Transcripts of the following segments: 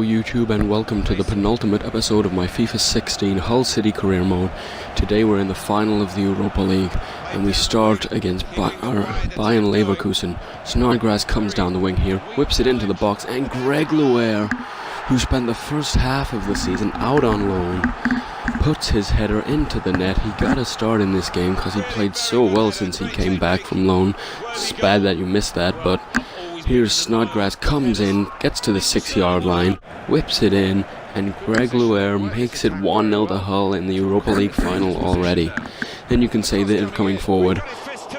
YouTube, and welcome to the penultimate episode of my FIFA 16 Hull City career mode. Today we're in the final of the Europa League and we start against Bayern Leverkusen. Snodgrass comes down the wing here, whips it into the box, and Greg Luer, who spent the first half of the season out on loan, puts his header into the net. He got a start in this game because he played so well since he came back from loan. It's bad that you missed that, but here's Snodgrass, comes in, gets to the 6-yard line, whips it in, and Greg Luer makes it 1-0 to Hull in the Europa League final already. Then you can say that they're coming forward.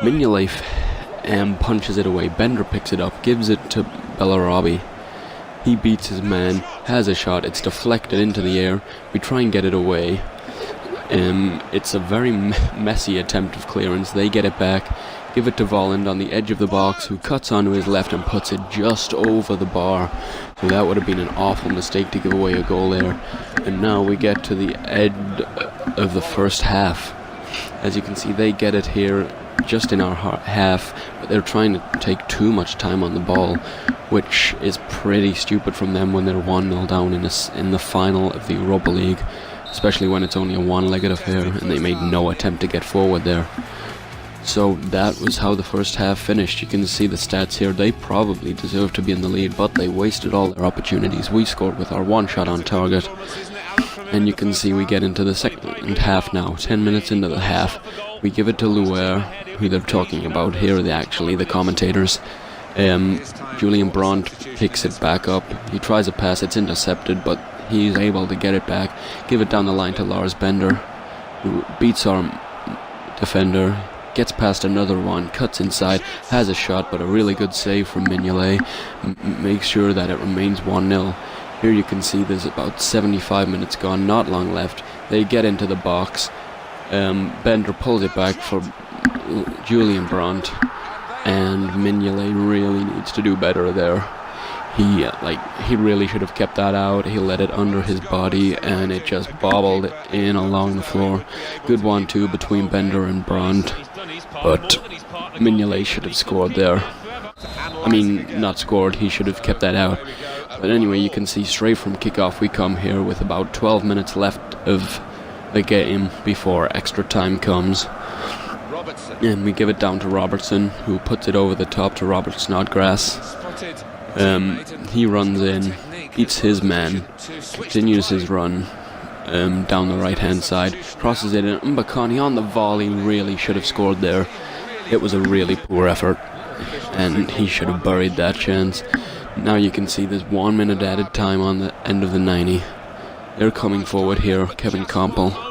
Mignolet punches it away. Bender picks it up, gives it to Bellarabi. He beats his man, has a shot, it's deflected into the air. We try and get it away. It's a very messy attempt of clearance. They get it back, give it to Volland on the edge of the box, who cuts onto his left and puts it just over the bar. So that would have been an awful mistake to give away a goal there. And now we get to the end of the first half. As you can see, they get it here just in our half, but they're trying to take too much time on the ball, which is pretty stupid from them when they're 1-0 down in the final of the Europa League, especially when it's only a one-legged affair and they made no attempt to get forward there. So that was how the first half finished. You can see the stats here. They probably deserved to be in the lead, but they wasted all their opportunities. We scored with our one shot on target. And you can see we get into the second half now. 10 minutes into the half, we give it to Luer, who they're talking about here, the commentators. Julian Brandt picks it back up. He tries a pass, it's intercepted, but he's able to get it back. Give it down the line to Lars Bender, who beats our defender. Gets past another one, cuts inside, has a shot, but a really good save from Mignolet. Makes sure that it remains 1-0. Here you can see there's about 75 minutes gone, not long left. They get into the box. Bender pulls it back for Julian Brandt, and Mignolet really needs to do better there. He really should have kept that out. He let it under his body and it just bobbled in along the floor. Good 1-2 between Bender and Brandt, but Mignolet should have scored there. I mean, not scored, he should have kept that out. But anyway, you can see straight from kickoff we come here with about 12 minutes left of the game before extra time comes. And we give it down to Robertson, who puts it over the top to Robert Snodgrass. He runs in, beats his man, continues his run down the right hand side, crosses it in. Mbakani on the volley really should have scored there. It was a really poor effort and he should have buried that chance. Now you can see there's 1 minute added time on the end of the 90. They're coming forward here, Kevin Kompel.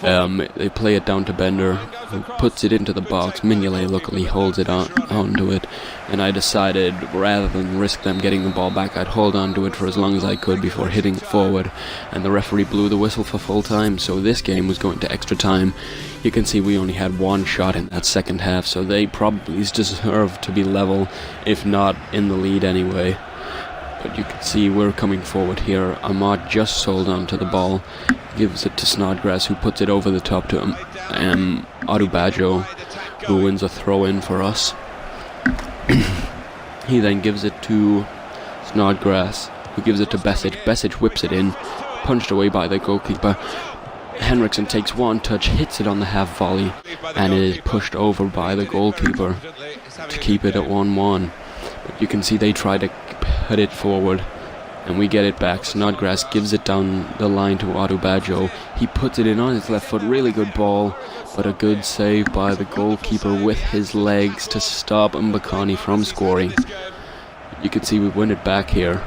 They play it down to Bender, who puts it into the box. Mignolet luckily holds it onto it, and I decided rather than risk them getting the ball back, I'd hold on to it for as long as I could before hitting it forward, and the referee blew the whistle for full time, so this game was going to extra time. You can see we only had one shot in that second half, so they probably deserve to be level, if not in the lead anyway. But you can see we're coming forward here. Ahmad just sold onto the ball, gives it to Snodgrass, who puts it over the top to Adubajo, who wins a throw-in for us. He then gives it to Snodgrass, who gives it to Besic. Besic whips it in, punched away by the goalkeeper. Henriksen takes one touch, hits it on the half volley, and it is pushed over by the goalkeeper to keep it at 1-1. But you can see they try to put it forward, and we get it back. Snodgrass gives it down the line to Adubajo. He puts it in on his left foot, really good ball, but a good save by the goalkeeper with his legs to stop Mbakani from scoring. You can see we win it back here.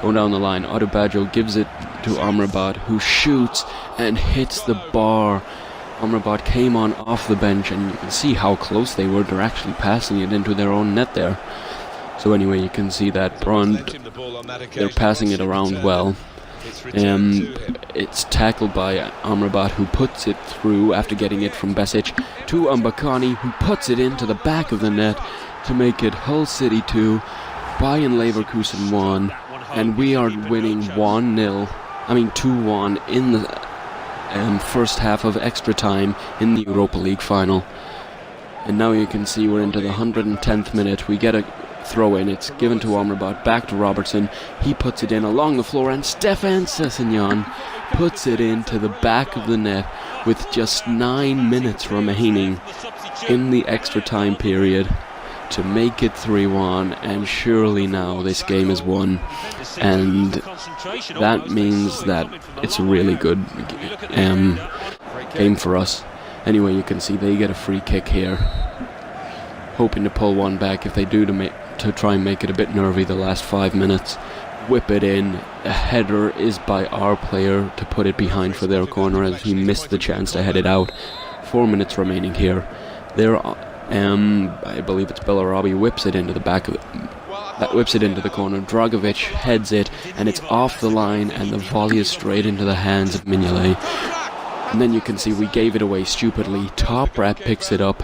Going down the line, Adubajo gives it to Amrabat, who shoots and hits the bar. Amrabat came on off the bench, and you can see how close they were. They're actually passing it into their own net there. So anyway, you can see that Brandt, they're passing it around well. It's tackled by Amrabat, who puts it through after getting it from Besic to Mbakani, who puts it into the back of the net to make it Hull City 2, Bayern Leverkusen 1, and we are winning 2-1 in the first half of extra time in the Europa League final. And now you can see we're into the 110th minute. We get a throw in. It's given to Amrabat, back to Robertson. He puts it in along the floor, and Stefan Sessegnon puts it into the back of the net with just 9 minutes remaining in the extra time period to make it 3-1, and surely now this game is won, and that means that it's a really good game for us. Anyway, you can see they get a free kick here, hoping to pull one back. If they do, to try and make it a bit nervy the last 5 minutes. Whip it in. A header is by our player to put it behind for their corner, as he missed the chance to head it out. 4 minutes remaining here. I believe it's Bellarabi whips it into the back of it. That whips it into the corner. Dragovic heads it, and it's off the line, and the volley is straight into the hands of Mignolet. And then you can see we gave it away stupidly. Toprak picks it up,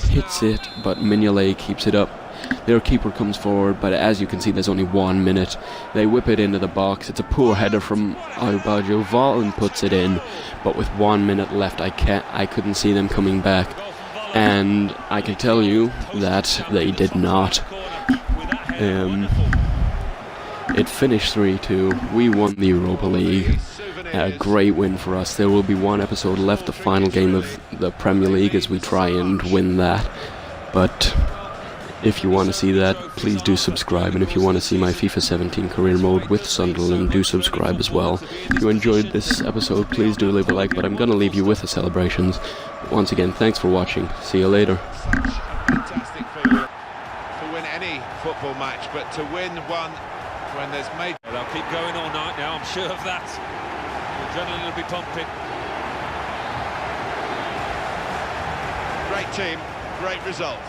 hits it, but Mignolet keeps it up. Their keeper comes forward, but as you can see, there's only 1 minute. They whip it into the box. It's a poor header from Adebayo. Volin puts it in, but with 1 minute left, I couldn't see them coming back. And I can tell you that they did not. It finished 3-2. We won the Europa League. A great win for us. There will be one episode left, the final game of the Premier League, as we try and win that. But if you want to see that, please do subscribe. And if you want to see my FIFA 17 career mode with Sunderland, do subscribe as well. If you enjoyed this episode, please do leave a like, but I'm going to leave you with the celebrations. Once again, thanks for watching. See you later. Fantastic feeling to win any football match, but to win one when there's made... They'll keep going all night now, I'm sure of that. The adrenaline will be pumping. Great team, great result.